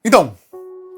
Então,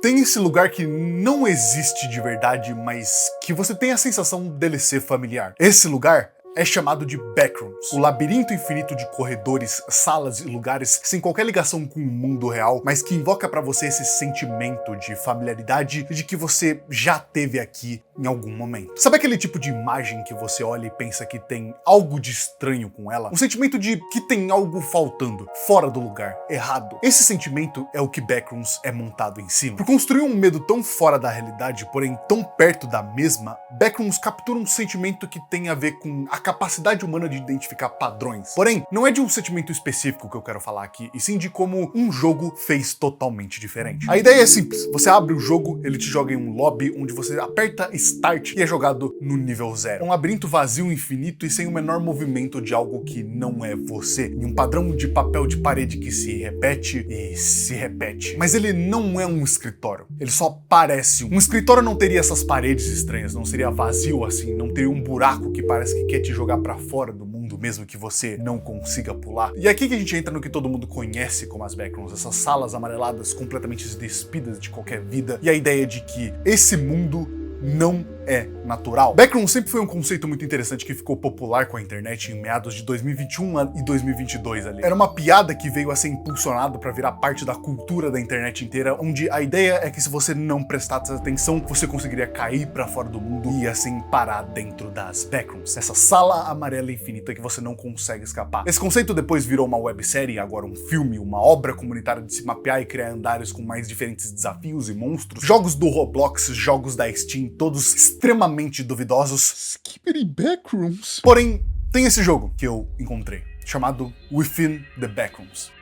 tem esse lugar que não existe de verdade, mas que você tem a sensação dele ser familiar. Esse lugar é chamado de Backrooms, o labirinto infinito de corredores, salas e lugares sem qualquer ligação com o mundo real, mas que invoca pra você esse sentimento de familiaridade e de que você já teve aqui em algum momento. Sabe aquele tipo de imagem que você olha e pensa que tem algo de estranho com ela? Um sentimento de que tem algo faltando, fora do lugar, errado. Esse sentimento é o que Backrooms é montado em cima. Por construir um medo tão fora da realidade, porém tão perto da mesma, Backrooms captura um sentimento que tem a ver com a capacidade humana de identificar padrões. Porém, não é de um sentimento específico que eu quero falar aqui, e sim de como um jogo fez totalmente diferente. A ideia é simples. Você abre o jogo, ele te joga em um lobby onde você aperta Start e é jogado no nível 0. É um labirinto vazio, infinito e sem o menor movimento de algo que não é você. Em um padrão de papel de parede que se repete e se repete. Mas ele não é um escritório. Ele só parece um. Um escritório não teria essas paredes estranhas, não seria vazio assim, não teria um buraco que parece que quer te jogar pra fora do mundo, mesmo que você não consiga pular. E aqui que a gente entra no que todo mundo conhece como as Backrooms, essas salas amareladas completamente despidas de qualquer vida, e a ideia de que esse mundo não é natural. Backrooms sempre foi um conceito muito interessante que ficou popular com a internet em meados de 2021 e 2022 ali. Era uma piada que veio a ser impulsionada para virar parte da cultura da internet inteira, onde a ideia é que se você não prestasse atenção, você conseguiria cair para fora do mundo e assim parar dentro das Backrooms, essa sala amarela infinita que você não consegue escapar. Esse conceito depois virou uma websérie, agora um filme, uma obra comunitária de se mapear e criar andares com mais diferentes desafios e monstros, jogos do Roblox, jogos da Steam, todos extremamente duvidosos. Skibidi Backrooms. Porém, tem esse jogo que eu encontrei, chamado Within the Backrooms.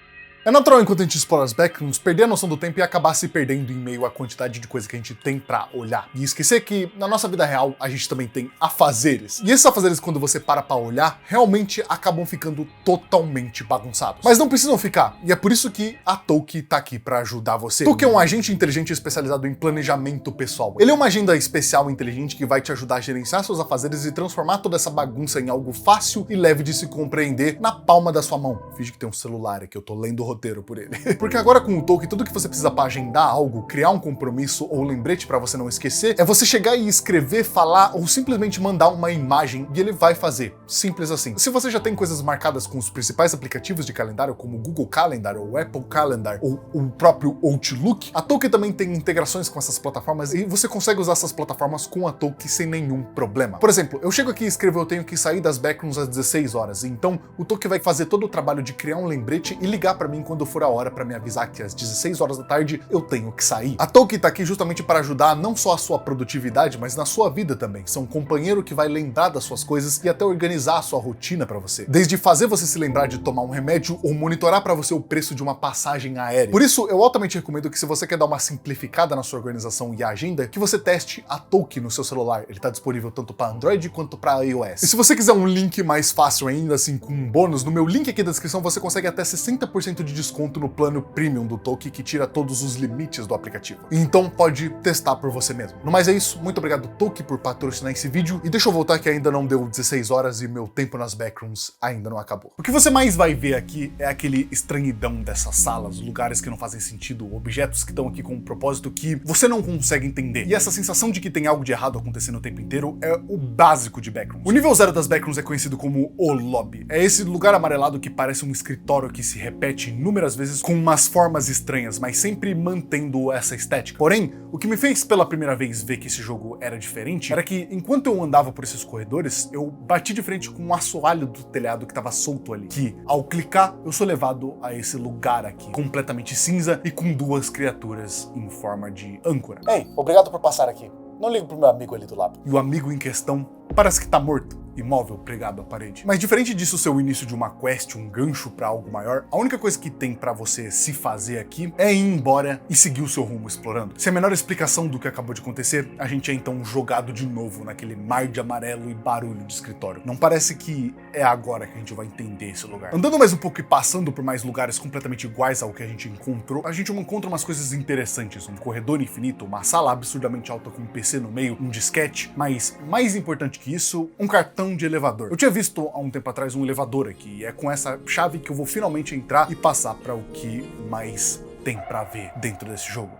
É natural, enquanto a gente explora as Backrooms, perder a noção do tempo e acabar se perdendo em meio à quantidade de coisa que a gente tem pra olhar. E esquecer que, na nossa vida real, a gente também tem afazeres. E esses afazeres, quando você para pra olhar, realmente acabam ficando totalmente bagunçados. Mas não precisam ficar, e é por isso que a Toki tá aqui pra ajudar você. Toki é um agente inteligente especializado em planejamento pessoal. Ele é uma agenda especial e inteligente que vai te ajudar a gerenciar seus afazeres e transformar toda essa bagunça em algo fácil e leve de se compreender na palma da sua mão. Finge que tem um celular aqui, eu tô lendo o roteiro por ele. Porque agora com o Toki, tudo que você precisa para agendar algo, criar um compromisso ou lembrete para você não esquecer, é você chegar e escrever, falar ou simplesmente mandar uma imagem e ele vai fazer. Simples assim. Se você já tem coisas marcadas com os principais aplicativos de calendário, como o Google Calendar ou o Apple Calendar ou o próprio Outlook, a Toki também tem integrações com essas plataformas e você consegue usar essas plataformas com a Toki sem nenhum problema. Por exemplo, eu chego aqui e escrevo eu tenho que sair das Backrooms às 16 horas, então o Toki vai fazer todo o trabalho de criar um lembrete e ligar para mim quando for a hora para me avisar que às 16 horas da tarde eu tenho que sair. A Toki tá aqui justamente para ajudar não só a sua produtividade, mas na sua vida também. São um companheiro que vai lembrar das suas coisas e até organizar a sua rotina para você. Desde fazer você se lembrar de tomar um remédio ou monitorar para você o preço de uma passagem aérea. Por isso, eu altamente recomendo que se você quer dar uma simplificada na sua organização e agenda, que você teste a Toki no seu celular. Ele tá disponível tanto para Android quanto para iOS. E se você quiser um link mais fácil ainda, assim, com um bônus, no meu link aqui da descrição você consegue até 60% de desconto no plano Premium do Toki, que tira todos os limites do aplicativo. Então pode testar por você mesmo. No mais é isso, muito obrigado Toki por patrocinar esse vídeo, e deixa eu voltar que ainda não deu 16 horas e meu tempo nas Backrooms ainda não acabou. O que você mais vai ver aqui é aquele estranhidão dessas salas, lugares que não fazem sentido, objetos que estão aqui com um propósito que você não consegue entender. E essa sensação de que tem algo de errado acontecendo o tempo inteiro é o básico de Backrooms. O nível 0 das Backrooms é conhecido como o lobby. É esse lugar amarelado que parece um escritório que se repete inúmeras vezes com umas formas estranhas, mas sempre mantendo essa estética. Porém, o que me fez pela primeira vez ver que esse jogo era diferente era que, enquanto eu andava por esses corredores, eu bati de frente com um assoalho do telhado que tava solto ali, que, ao clicar, eu sou levado a esse lugar aqui, completamente cinza e com duas criaturas em forma de âncora. Ei, obrigado por passar aqui. Não ligo pro meu amigo ali do lado. E o amigo em questão parece que tá morto, imóvel, pregado à parede. Mas diferente disso ser o início de uma quest, um gancho pra algo maior, a única coisa que tem pra você se fazer aqui é ir embora e seguir o seu rumo explorando. Sem a menor explicação do que acabou de acontecer, a gente é então jogado de novo naquele mar de amarelo e barulho de escritório. Não parece que é agora que a gente vai entender esse lugar. Andando mais um pouco e passando por mais lugares completamente iguais ao que a gente encontrou, a gente encontra umas coisas interessantes, um corredor infinito, uma sala absurdamente alta com um PC no meio, um disquete, mas mais importante que isso, um cartão de elevador. Eu tinha visto há um tempo atrás um elevador aqui, e é com essa chave que eu vou finalmente entrar e passar para o que mais tem pra ver dentro desse jogo.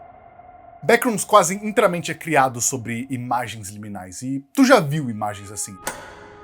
Backrooms quase inteiramente é criado sobre imagens liminais, e tu já viu imagens assim.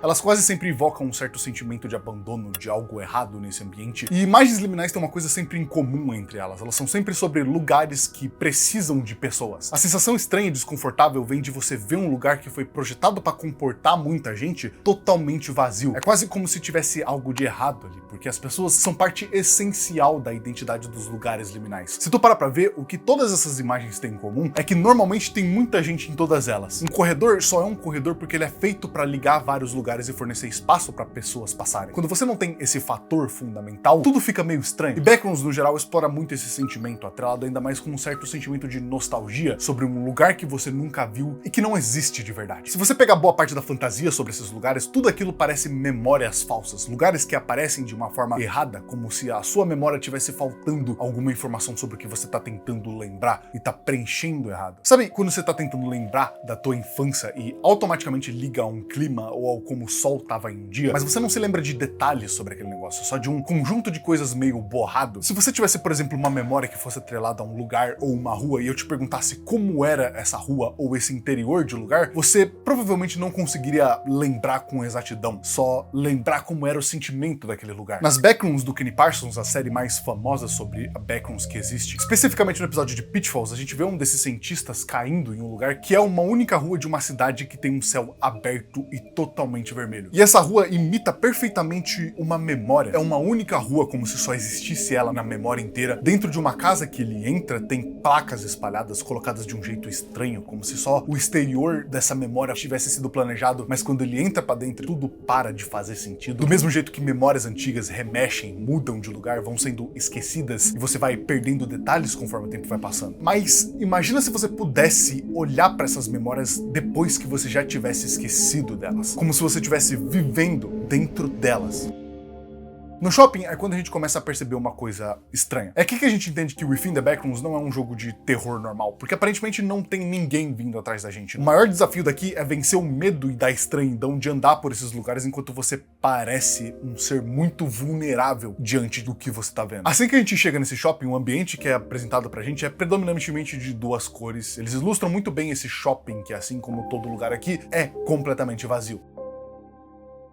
Elas quase sempre evocam um certo sentimento de abandono, de algo errado nesse ambiente. E imagens liminais têm uma coisa sempre em comum entre elas. Elas são sempre sobre lugares que precisam de pessoas. A sensação estranha e desconfortável vem de você ver um lugar que foi projetado para comportar muita gente totalmente vazio. É quase como se tivesse algo de errado ali, porque as pessoas são parte essencial da identidade dos lugares liminais. Se tu parar pra ver, o que todas essas imagens têm em comum é que normalmente tem muita gente em todas elas. Um corredor só é um corredor porque ele é feito para ligar vários lugares e fornecer espaço para pessoas passarem. Quando você não tem esse fator fundamental, tudo fica meio estranho. E Backrooms, no geral, explora muito esse sentimento, atrelado ainda mais com um certo sentimento de nostalgia sobre um lugar que você nunca viu e que não existe de verdade. Se você pegar boa parte da fantasia sobre esses lugares, tudo aquilo parece memórias falsas, lugares que aparecem de uma forma errada, como se a sua memória tivesse faltando alguma informação sobre o que você tá tentando lembrar e tá preenchendo errado. Sabe quando você tá tentando lembrar da tua infância e automaticamente liga a um clima ou ao como o sol tava em dia, mas você não se lembra de detalhes sobre aquele negócio, só de um conjunto de coisas meio borrado? Se você tivesse, por exemplo, uma memória que fosse atrelada a um lugar ou uma rua e eu te perguntasse como era essa rua ou esse interior de lugar, você provavelmente não conseguiria lembrar com exatidão, só lembrar como era o sentimento daquele lugar. Nas Backrooms do Kenny Parsons, a série mais famosa sobre a Backrooms que existe, especificamente no episódio de Pitfalls, a gente vê um desses cientistas caindo em um lugar que é uma única rua de uma cidade que tem um céu aberto e totalmente vermelho. E essa rua imita perfeitamente uma memória. É uma única rua, como se só existisse ela na memória inteira. Dentro de uma casa que ele entra, tem placas espalhadas, colocadas de um jeito estranho, como se só o exterior dessa memória tivesse sido planejado, mas quando ele entra pra dentro, tudo para de fazer sentido. Do mesmo jeito que memórias antigas remexem, mudam de lugar, vão sendo esquecidas, e você vai perdendo detalhes conforme o tempo vai passando. Mas imagina se você pudesse olhar para essas memórias depois que você já tivesse esquecido delas. Como se você estivesse vivendo dentro delas. No shopping é quando a gente começa a perceber uma coisa estranha. É aqui que a gente entende que Within the Backrooms não é um jogo de terror normal, porque aparentemente não tem ninguém vindo atrás da gente. O maior desafio daqui é vencer o medo e da estranhidão de andar por esses lugares enquanto você parece um ser muito vulnerável diante do que você tá vendo. Assim que a gente chega nesse shopping, o ambiente que é apresentado pra gente é predominantemente de duas cores. Eles ilustram muito bem esse shopping, que assim como todo lugar aqui, é completamente vazio.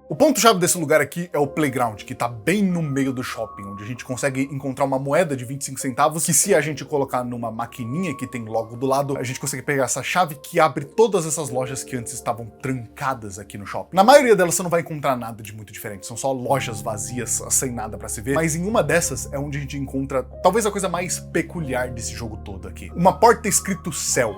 O ponto-chave desse lugar aqui é o playground, que tá bem no meio do shopping, onde a gente consegue encontrar uma moeda de 25 centavos, que se a gente colocar numa maquininha que tem logo do lado, a gente consegue pegar essa chave que abre todas essas lojas que antes estavam trancadas aqui no shopping. Na maioria delas você não vai encontrar nada de muito diferente, são só lojas vazias, sem nada pra se ver, mas em uma dessas é onde a gente encontra talvez a coisa mais peculiar desse jogo todo aqui. Uma porta escrito céu,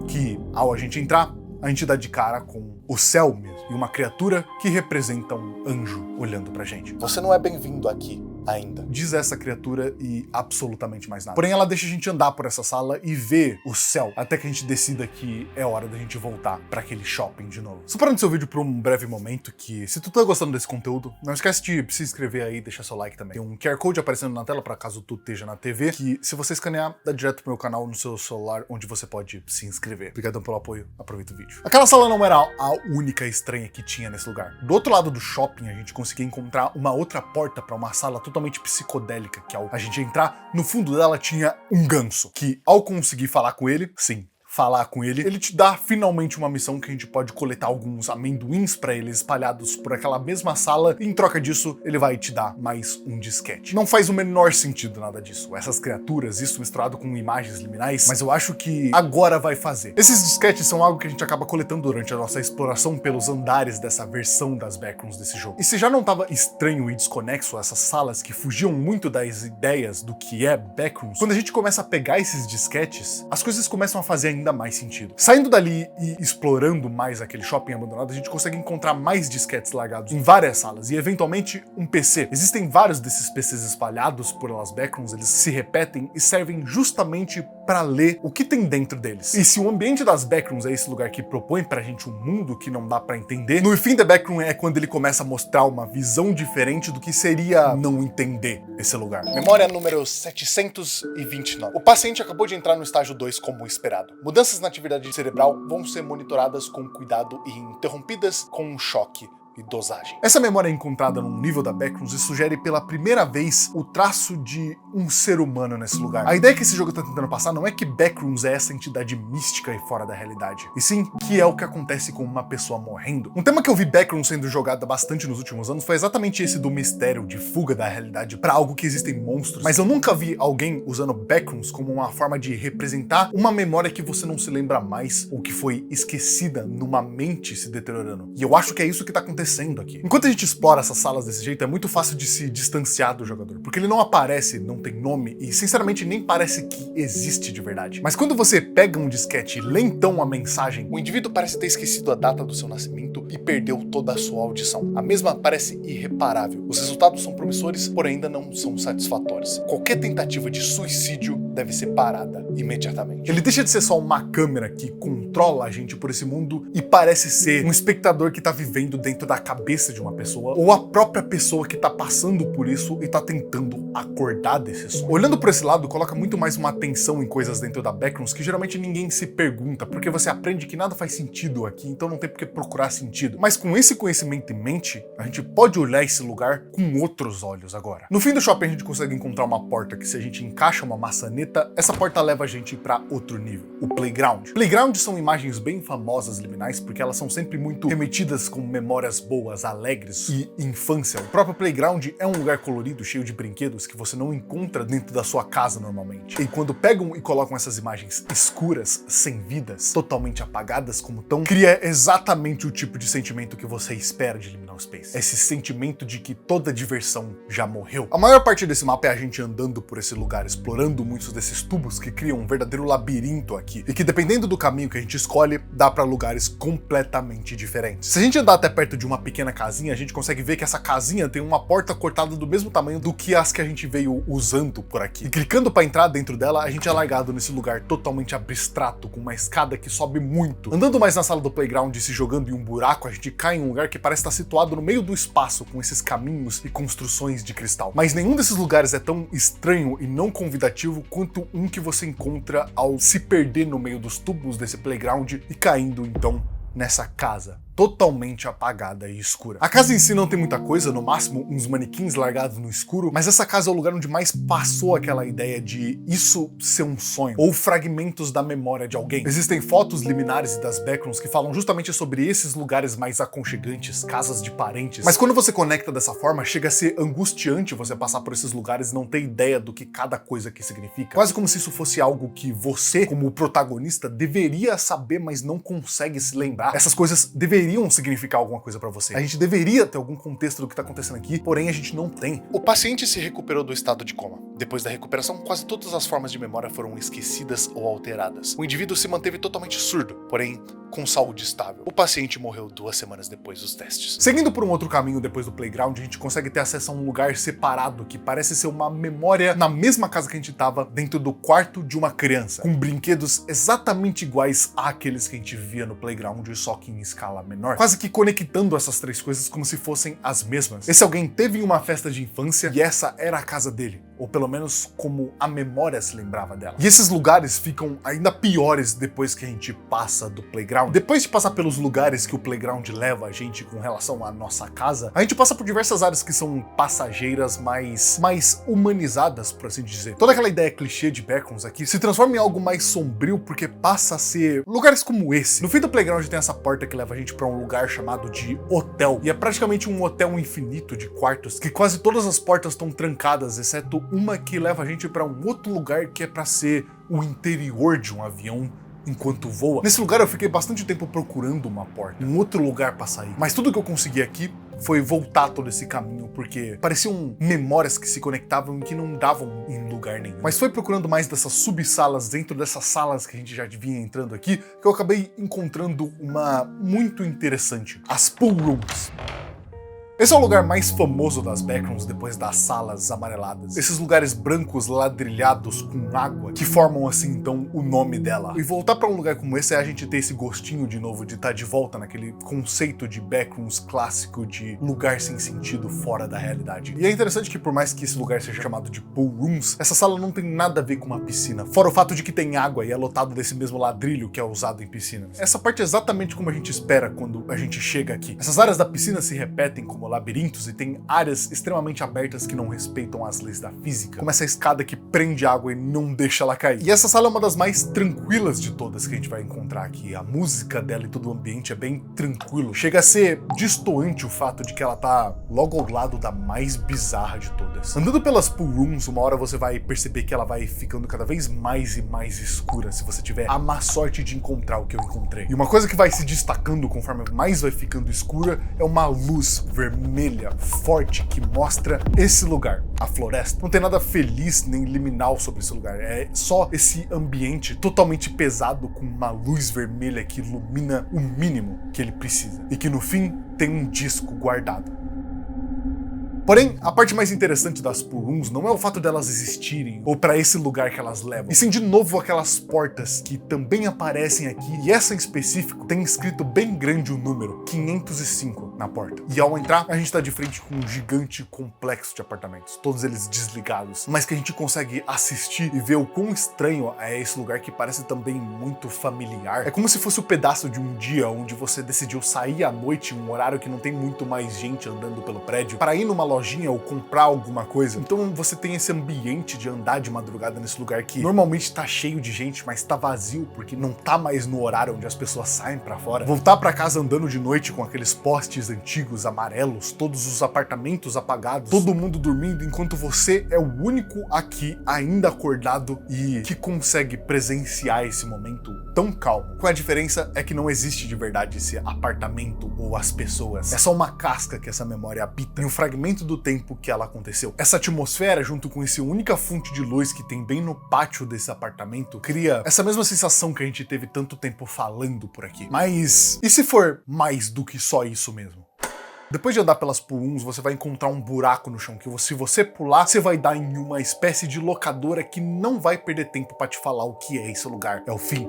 que ao a gente entrar, a gente dá de cara com o céu mesmo, e uma criatura que representa um anjo olhando pra gente. Você não é bem-vindo aqui ainda, diz essa criatura e absolutamente mais nada. Porém, ela deixa a gente andar por essa sala e ver o céu, até que a gente decida que é hora da gente voltar pra aquele shopping de novo. Só parando seu vídeo por um breve momento, que se tu tá gostando desse conteúdo, não esquece de se inscrever aí e deixar seu like também. Tem um QR Code aparecendo na tela pra caso tu esteja na TV, que se você escanear, dá direto pro meu canal no seu celular, onde você pode se inscrever. Obrigadão pelo apoio, aproveita o vídeo. Aquela sala não era a única estranha que tinha nesse lugar. Do outro lado do shopping, a gente conseguia encontrar uma outra porta pra uma sala totalmente psicodélica, que ao a gente entrar, no fundo dela tinha um ganso, que ao conseguir falar com ele, sim, falar com ele, ele te dá finalmente uma missão que a gente pode coletar alguns amendoins pra ele espalhados por aquela mesma sala, e em troca disso ele vai te dar mais um disquete. Não faz o menor sentido nada disso, essas criaturas, isso misturado com imagens liminais, mas eu acho que agora vai fazer. Esses disquetes são algo que a gente acaba coletando durante a nossa exploração pelos andares dessa versão das Backrooms desse jogo. E se já não tava estranho e desconexo essas salas que fugiam muito das ideias do que é Backrooms, quando a gente começa a pegar esses disquetes, as coisas começam a fazer ainda mais sentido. Saindo dali e explorando mais aquele shopping abandonado, a gente consegue encontrar mais disquetes largados em várias salas e eventualmente um PC. Existem vários desses PCs espalhados por elas Backrooms, eles se repetem e servem justamente para ler o que tem dentro deles. E se o ambiente das Backrooms é esse lugar que propõe pra gente um mundo que não dá pra entender, no Within the Backroom é quando ele começa a mostrar uma visão diferente do que seria não entender esse lugar. Memória número 729. O paciente acabou de entrar no estágio 2 como esperado. Mudanças na atividade cerebral vão ser monitoradas com cuidado e interrompidas com um choque e dosagem. Essa memória é encontrada num nível da Backrooms e sugere pela primeira vez o traço de um ser humano nesse lugar. A ideia que esse jogo tá tentando passar não é que Backrooms é essa entidade mística e fora da realidade, e sim que é o que acontece com uma pessoa morrendo. Um tema que eu vi Backrooms sendo jogada bastante nos últimos anos foi exatamente esse do mistério de fuga da realidade pra algo que existem monstros, mas eu nunca vi alguém usando Backrooms como uma forma de representar uma memória que você não se lembra mais ou que foi esquecida numa mente se deteriorando. E eu acho que é isso que tá acontecendo aqui. Enquanto a gente explora essas salas desse jeito, é muito fácil de se distanciar do jogador, porque ele não aparece, não tem nome e sinceramente nem parece que existe de verdade. Mas quando você pega um disquete e lê então a mensagem, o indivíduo parece ter esquecido a data do seu nascimento e perdeu toda a sua audição. A mesma parece irreparável. Os resultados são promissores, porém ainda não são satisfatórios. Qualquer tentativa de suicídio deve ser parada imediatamente. Ele deixa de ser só uma câmera que controla a gente por esse mundo e parece ser um espectador que tá vivendo dentro da cabeça de uma pessoa, ou a própria pessoa que tá passando por isso e tá tentando acordar desse sonho. Olhando por esse lado, coloca muito mais uma atenção em coisas dentro da Backrooms que geralmente ninguém se pergunta, porque você aprende que nada faz sentido aqui, então não tem por que procurar sentido. Mas com esse conhecimento em mente, a gente pode olhar esse lugar com outros olhos agora. No fim do shopping a gente consegue encontrar uma porta que, se a gente encaixa uma maçaneta, essa porta leva a gente para outro nível, o Playground. Playground são imagens bem famosas liminais porque elas são sempre muito remetidas com memórias boas, alegres e infância. O próprio Playground é um lugar colorido, cheio de brinquedos que você não encontra dentro da sua casa normalmente. E quando pegam e colocam essas imagens escuras, sem vidas, totalmente apagadas como estão, cria exatamente o tipo de sentimento que você espera de Liminal Space. Esse sentimento de que toda diversão já morreu. A maior parte desse mapa é a gente andando por esse lugar, explorando muitos desses tubos que criam um verdadeiro labirinto aqui, e que dependendo do caminho que a gente escolhe, dá para lugares completamente diferentes. Se a gente andar até perto de uma pequena casinha, a gente consegue ver que essa casinha tem uma porta cortada do mesmo tamanho do que as que a gente veio usando por aqui. E clicando para entrar dentro dela, a gente é largado nesse lugar totalmente abstrato, com uma escada que sobe muito. Andando mais na sala do Playground e se jogando em um buraco, a gente cai em um lugar que parece estar situado no meio do espaço, com esses caminhos e construções de cristal. Mas nenhum desses lugares é tão estranho e não convidativo quanto um que você encontra ao se perder no meio dos tubos desse Playground e caindo então nessa casa totalmente apagada e escura. A casa em si não tem muita coisa, no máximo uns manequins largados no escuro, mas essa casa é o lugar onde mais passou aquela ideia de isso ser um sonho, ou fragmentos da memória de alguém. Existem fotos liminares e das Backrooms que falam justamente sobre esses lugares mais aconchegantes, casas de parentes. Mas quando você conecta dessa forma, chega a ser angustiante você passar por esses lugares e não ter ideia do que cada coisa aqui significa. Quase como se isso fosse algo que você, como protagonista, deveria saber, mas não consegue se lembrar. Essas coisas deveriam significar alguma coisa pra você. A gente deveria ter algum contexto do que tá acontecendo aqui, porém a gente não tem. O paciente se recuperou do estado de coma. Depois da recuperação, quase todas as formas de memória foram esquecidas ou alteradas. O indivíduo se manteve totalmente surdo, porém com saúde estável. O paciente morreu 2 semanas depois dos testes. Seguindo por um outro caminho depois do Playground, a gente consegue ter acesso a um lugar separado que parece ser uma memória na mesma casa que a gente tava, dentro do quarto de uma criança, com brinquedos exatamente iguais àqueles que a gente via no Playground, só que em escala menor, quase que conectando essas três coisas como se fossem as mesmas. Esse alguém teve uma festa de infância e essa era a casa dele, ou pelo menos como a memória se lembrava dela. E esses lugares ficam ainda piores depois que a gente passa do Playground. Depois de passar pelos lugares que o Playground leva a gente com relação à nossa casa, a gente passa por diversas áreas que são passageiras, mais humanizadas, por assim dizer. Toda aquela ideia clichê de Backrooms aqui se transforma em algo mais sombrio porque passa a ser lugares como esse. No fim do Playground tem essa porta que leva a gente pra um lugar chamado de hotel, e é praticamente um hotel infinito de quartos, que quase todas as portas estão trancadas, exceto uma que leva a gente pra um outro lugar que é pra ser o interior de um avião enquanto voa. Nesse lugar eu fiquei bastante tempo procurando uma porta, um outro lugar pra sair, mas tudo que eu consegui aqui foi voltar todo esse caminho, porque pareciam memórias que se conectavam e que não davam em lugar nenhum. Mas foi procurando mais dessas subsalas dentro dessas salas que a gente já vinha entrando aqui, que eu acabei encontrando uma muito interessante, as Pool Rooms. Esse é o lugar mais famoso das Backrooms depois das salas amareladas. Esses lugares brancos ladrilhados com água que formam assim então o nome dela. E voltar para um lugar como esse é a gente ter esse gostinho de novo de estar de volta naquele conceito de Backrooms clássico de lugar sem sentido fora da realidade. E é interessante que por mais que esse lugar seja chamado de Pool Rooms, essa sala não tem nada a ver com uma piscina. Fora o fato de que tem água e é lotado desse mesmo ladrilho que é usado em piscinas. Essa parte é exatamente como a gente espera quando a gente chega aqui. Essas áreas da piscina se repetem como labirintos e tem áreas extremamente abertas que não respeitam as leis da física, como essa escada que prende água e não deixa ela cair. E essa sala é uma das mais tranquilas de todas que a gente vai encontrar aqui. A música dela e todo o ambiente é bem tranquilo. Chega a ser destoante o fato de que ela tá logo ao lado da mais bizarra de todas. Andando pelas pool rooms, uma hora você vai perceber que ela vai ficando cada vez mais e mais escura se você tiver a má sorte de encontrar o que eu encontrei. E uma coisa que vai se destacando conforme mais vai ficando escura é uma luz vermelha, forte, que mostra esse lugar, a floresta. Não tem nada feliz nem liminal sobre esse lugar, é só esse ambiente totalmente pesado com uma luz vermelha que ilumina o mínimo que ele precisa. E que no fim tem um disco guardado. Porém, a parte mais interessante das pool rooms não é o fato delas existirem, ou para esse lugar que elas levam, e sim de novo aquelas portas que também aparecem aqui, e essa em específico tem escrito bem grande o número, 505 na porta. E ao entrar, a gente tá de frente com um gigante complexo de apartamentos, todos eles desligados, mas que a gente consegue assistir e ver o quão estranho é esse lugar que parece também muito familiar. É como se fosse o pedaço de um dia onde você decidiu sair à noite, em um horário que não tem muito mais gente andando pelo prédio, para ir numa lojinha ou comprar alguma coisa. Então você tem esse ambiente de andar de madrugada nesse lugar que normalmente tá cheio de gente, mas tá vazio porque não tá mais no horário onde as pessoas saem pra fora. Voltar pra casa andando de noite com aqueles postes antigos, amarelos, todos os apartamentos apagados, todo mundo dormindo, enquanto você é o único aqui ainda acordado e que consegue presenciar esse momento tão calmo. Com a diferença é que não existe de verdade esse apartamento ou as pessoas. É só uma casca que essa memória habita e um fragmento do tempo que ela aconteceu. Essa atmosfera, junto com essa única fonte de luz que tem bem no pátio desse apartamento, cria essa mesma sensação que a gente teve tanto tempo falando por aqui. Mas e se for mais do que só isso mesmo? Depois de andar pelas pool rooms, você vai encontrar um buraco no chão que se você pular, você vai dar em uma espécie de locadora que não vai perder tempo para te falar o que é esse lugar. É o fim.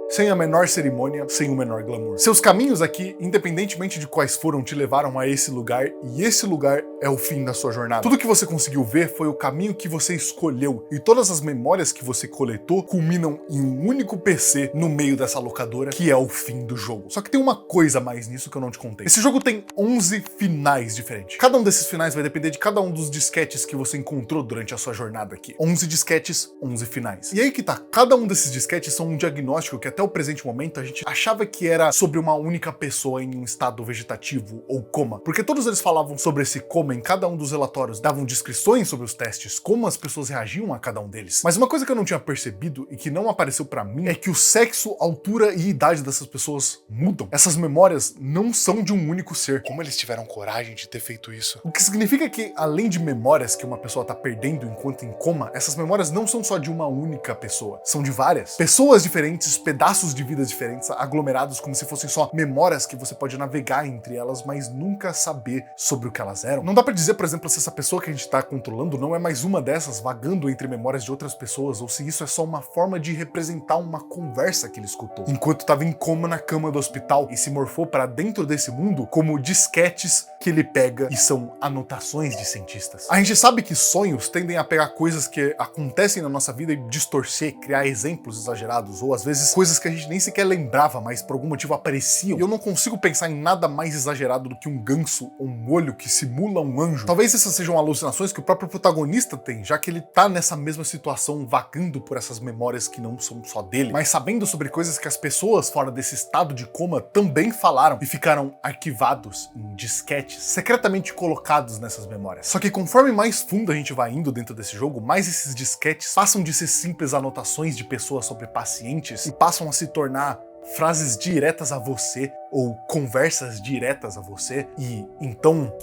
Sem a menor cerimônia, sem o menor glamour. Seus caminhos aqui, independentemente de quais foram, te levaram a esse lugar, e esse lugar é o fim da sua jornada. Tudo que você conseguiu ver foi o caminho que você escolheu, e todas as memórias que você coletou culminam em um único PC no meio dessa locadora, que é o fim do jogo. Só que tem uma coisa mais nisso que eu não te contei. Esse jogo tem 11 finais diferentes. Cada um desses finais vai depender de cada um dos disquetes que você encontrou durante a sua jornada aqui. 11 disquetes, 11 finais. E aí que tá, cada um desses disquetes são um diagnóstico que até o presente momento a gente achava que era sobre uma única pessoa em um estado vegetativo ou coma, porque todos eles falavam sobre esse coma em cada um dos relatórios, davam descrições sobre os testes, como as pessoas reagiam a cada um deles. Mas uma coisa que eu não tinha percebido e que não apareceu pra mim é que o sexo, altura e idade dessas pessoas mudam. Essas memórias não são de um único ser. Como eles tiveram coragem de ter feito isso? O que significa que, além de memórias que uma pessoa tá perdendo enquanto em coma, essas memórias não são só de uma única pessoa, são de várias. Pessoas diferentes, pedaços de vidas diferentes, aglomerados como se fossem só memórias que você pode navegar entre elas, mas nunca saber sobre o que elas eram. Não dá pra dizer, por exemplo, se essa pessoa que a gente tá controlando não é mais uma dessas vagando entre memórias de outras pessoas, ou se isso é só uma forma de representar uma conversa que ele escutou, enquanto tava em coma na cama do hospital e se morfou para dentro desse mundo como disquetes que ele pega e são anotações de cientistas. A gente sabe que sonhos tendem a pegar coisas que acontecem na nossa vida e distorcer, criar exemplos exagerados, ou às vezes coisas que a gente nem sequer lembrava, mas por algum motivo apareciam. E eu não consigo pensar em nada mais exagerado do que um ganso ou um olho que simula um anjo. Talvez essas sejam alucinações que o próprio protagonista tem, já que ele tá nessa mesma situação, vagando por essas memórias que não são só dele, mas sabendo sobre coisas que as pessoas fora desse estado de coma também falaram e ficaram arquivados em disquetes, secretamente colocados nessas memórias. Só que conforme mais fundo a gente vai indo dentro desse jogo, mais esses disquetes passam de ser simples anotações de pessoas sobre pacientes e passam a se tornar frases diretas a você ou conversas diretas a você, e então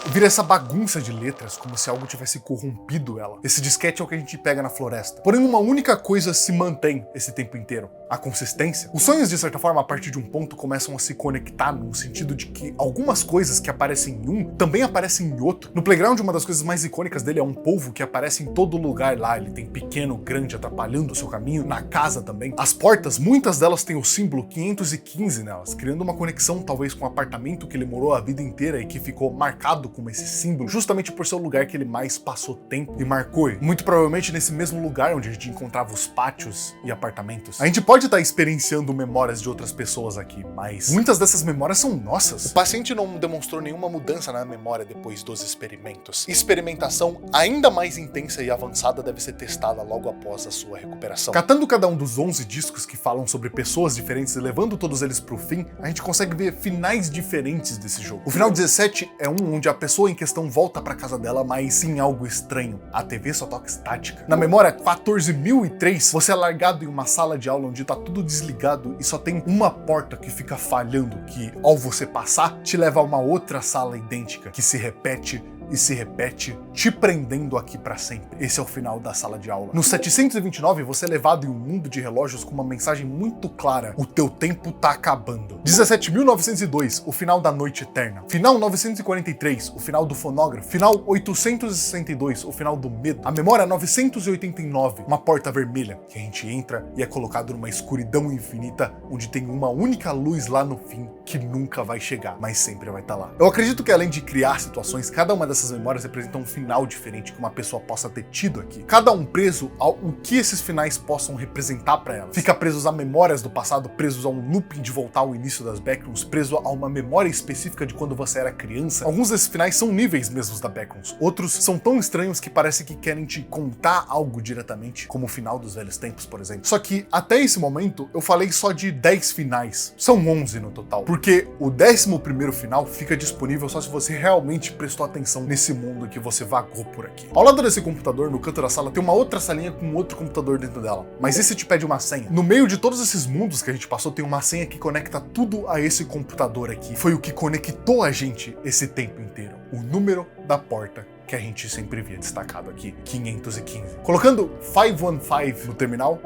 vira essa bagunça de letras, como se algo tivesse corrompido ela. Esse disquete é o que a gente pega na floresta. Porém, uma única coisa se mantém esse tempo inteiro: a consistência. Os sonhos, de certa forma, a partir de um ponto, começam a se conectar no sentido de que algumas coisas que aparecem em um também aparecem em outro. No Playground, uma das coisas mais icônicas dele é um polvo que aparece em todo lugar lá. Ele tem pequeno, grande, atrapalhando o seu caminho. Na casa também. As portas, muitas delas têm o símbolo 515 nelas, criando uma conexão talvez com o apartamento que ele morou a vida inteira e que ficou marcado como esse símbolo, justamente por ser o lugar que ele mais passou tempo e marcou ele. Muito provavelmente nesse mesmo lugar onde a gente encontrava os pátios e apartamentos. A gente pode estar experienciando memórias de outras pessoas aqui, mas muitas dessas memórias são nossas. O paciente não demonstrou nenhuma mudança na memória depois dos experimentos. Experimentação ainda mais intensa e avançada deve ser testada logo após a sua recuperação. Catando cada um dos 11 discos que falam sobre pessoas diferentes e levando todos eles pro fim, a gente consegue ver finais diferentes desse jogo. O final 17 é um onde a pessoa em questão volta pra casa dela, mas sim algo estranho. A TV só toca estática. Na memória 14.003, você é largado em uma sala de aula onde tá tudo desligado e só tem uma porta que fica falhando, que ao você passar, te leva a uma outra sala idêntica, que se repete e se repete, te prendendo aqui pra sempre. Esse é o final da sala de aula. No 729, você é levado em um mundo de relógios com uma mensagem muito clara: o teu tempo tá acabando. 17.902, o final da noite eterna. Final 943, o final do fonógrafo. Final 862, o final do medo. A memória 989, uma porta vermelha, que a gente entra e é colocado numa escuridão infinita, onde tem uma única luz lá no fim, que nunca vai chegar, mas sempre vai estar lá. Eu acredito que além de criar situações, cada uma dessas memórias representa um final diferente que uma pessoa possa ter tido aqui. Cada um preso ao que esses finais possam representar para elas. Fica presos a memórias do passado, presos a um looping de voltar ao início das backrooms, preso a uma memória específica de quando você era criança. Alguns desses finais são níveis mesmos da backrooms. Outros são tão estranhos que parece que querem te contar algo diretamente, como o final dos velhos tempos, por exemplo. Só que até esse momento eu falei só de 10 finais. São 11 no total. Porque o 11º final fica disponível só se você realmente prestou atenção nesse mundo que você vagou por aqui. Ao lado desse computador, no canto da sala, tem uma outra salinha com outro computador dentro dela. Mas esse te pede uma senha. No meio de todos esses mundos que a gente passou, tem uma senha que conecta tudo a esse computador aqui. Foi o que conectou a gente esse tempo inteiro. O número da porta que a gente sempre via destacado aqui, 515. Colocando 515 no terminal,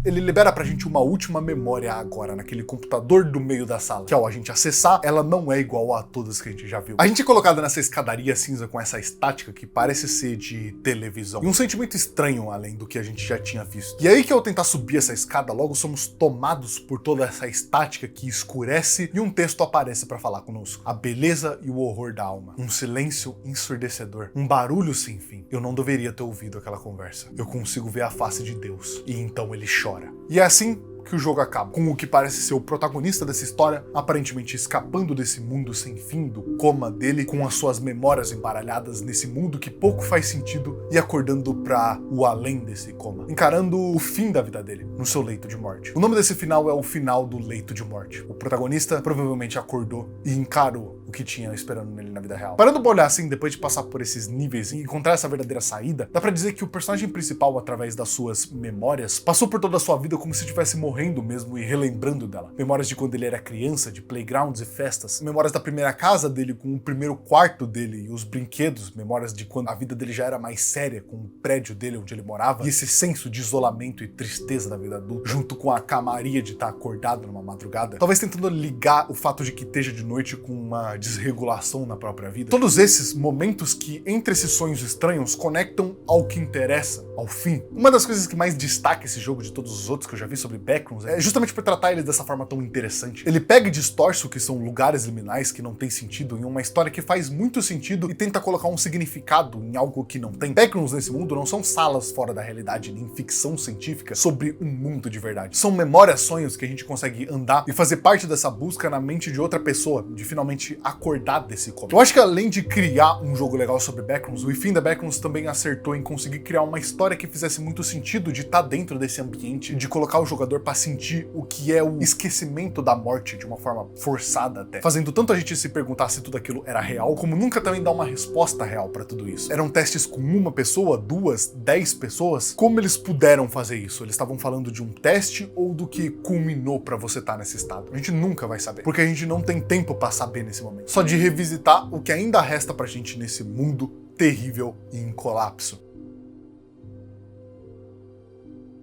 ele libera pra gente uma última memória agora, naquele computador do meio da sala, que ao a gente acessar, ela não é igual a todas que a gente já viu. A gente é colocado nessa escadaria cinza com essa estática que parece ser de televisão, e um sentimento estranho além do que a gente já tinha visto. E aí que ao tentar subir essa escada, logo somos tomados por toda essa estática que escurece e um texto aparece pra falar conosco. A beleza e o horror da alma. Um silêncio ensurdecedor. Um barulho sem fim. Eu não deveria ter ouvido aquela conversa. Eu consigo ver a face de Deus. E então ele chora. E é assim que o jogo acaba, com o que parece ser o protagonista dessa história, aparentemente escapando desse mundo sem fim, do coma dele, com as suas memórias embaralhadas nesse mundo que pouco faz sentido, e acordando para o além desse coma, encarando o fim da vida dele, no seu leito de morte. O nome desse final é o final do leito de morte. O protagonista provavelmente acordou e encarou o que tinha esperando nele na vida real. Parando pra olhar assim, depois de passar por esses níveis e encontrar essa verdadeira saída, dá pra dizer que o personagem principal, através das suas memórias, passou por toda a sua vida como se estivesse morrendo mesmo e relembrando dela. Memórias de quando ele era criança, de playgrounds e festas, memórias da primeira casa dele com o primeiro quarto dele e os brinquedos, memórias de quando a vida dele já era mais séria, com o prédio dele onde ele morava, e esse senso de isolamento e tristeza da vida adulta, junto com a calmaria de estar acordado numa madrugada, talvez tentando ligar o fato de que esteja de noite com uma desregulação na própria vida. Todos esses momentos que, entre esses sonhos estranhos, conectam ao que interessa, ao fim. Uma das coisas que mais destaca esse jogo de todos os outros que eu já vi sobre backrooms é justamente por tratar ele dessa forma tão interessante. Ele pega e distorce o que são lugares liminais que não tem sentido em uma história que faz muito sentido e tenta colocar um significado em algo que não tem. Backrooms nesse mundo não são salas fora da realidade nem ficção científica sobre um mundo de verdade. São memórias, sonhos que a gente consegue andar e fazer parte dessa busca na mente de outra pessoa, de finalmente acordar desse coma. Eu acho que além de criar um jogo legal sobre backrooms, o Within the Backrooms também acertou em conseguir criar uma história que fizesse muito sentido de estar dentro desse ambiente, de colocar o jogador para sentir o que é o esquecimento da morte de uma forma forçada até, fazendo tanto a gente se perguntar se tudo aquilo era real, como nunca também dar uma resposta real para tudo isso. Eram testes com uma pessoa, 2, 10 pessoas? Como eles puderam fazer isso? Eles estavam falando de um teste ou do que culminou para você estar nesse estado? A gente nunca vai saber, porque a gente não tem tempo para saber nesse momento. Só de revisitar o que ainda resta pra gente nesse mundo terrível e em colapso.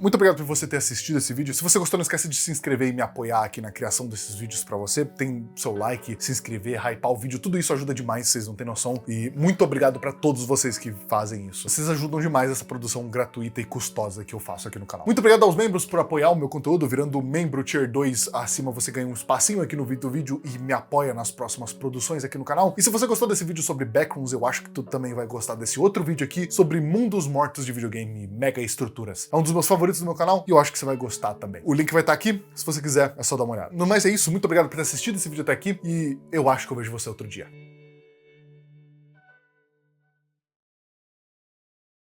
Muito obrigado por você ter assistido esse vídeo. Se você gostou, não esquece de se inscrever e me apoiar aqui na criação desses vídeos pra você. Tem seu like, se inscrever, hypar o vídeo, tudo isso ajuda demais, vocês não têm noção. E muito obrigado pra todos vocês que fazem isso. Vocês ajudam demais essa produção gratuita e custosa que eu faço aqui no canal. Muito obrigado aos membros por apoiar o meu conteúdo. Virando membro Tier 2 acima, você ganha um espacinho aqui no vídeo e me apoia nas próximas produções aqui no canal. E se você gostou desse vídeo sobre Backrooms, eu acho que tu também vai gostar desse outro vídeo aqui sobre mundos mortos de videogame e mega estruturas. É um dos meus favoritos do meu canal e eu acho que você vai gostar também. O link vai estar aqui, se você quiser, é só dar uma olhada. No mais é isso, muito obrigado por ter assistido esse vídeo até aqui e eu acho que eu vejo você outro dia.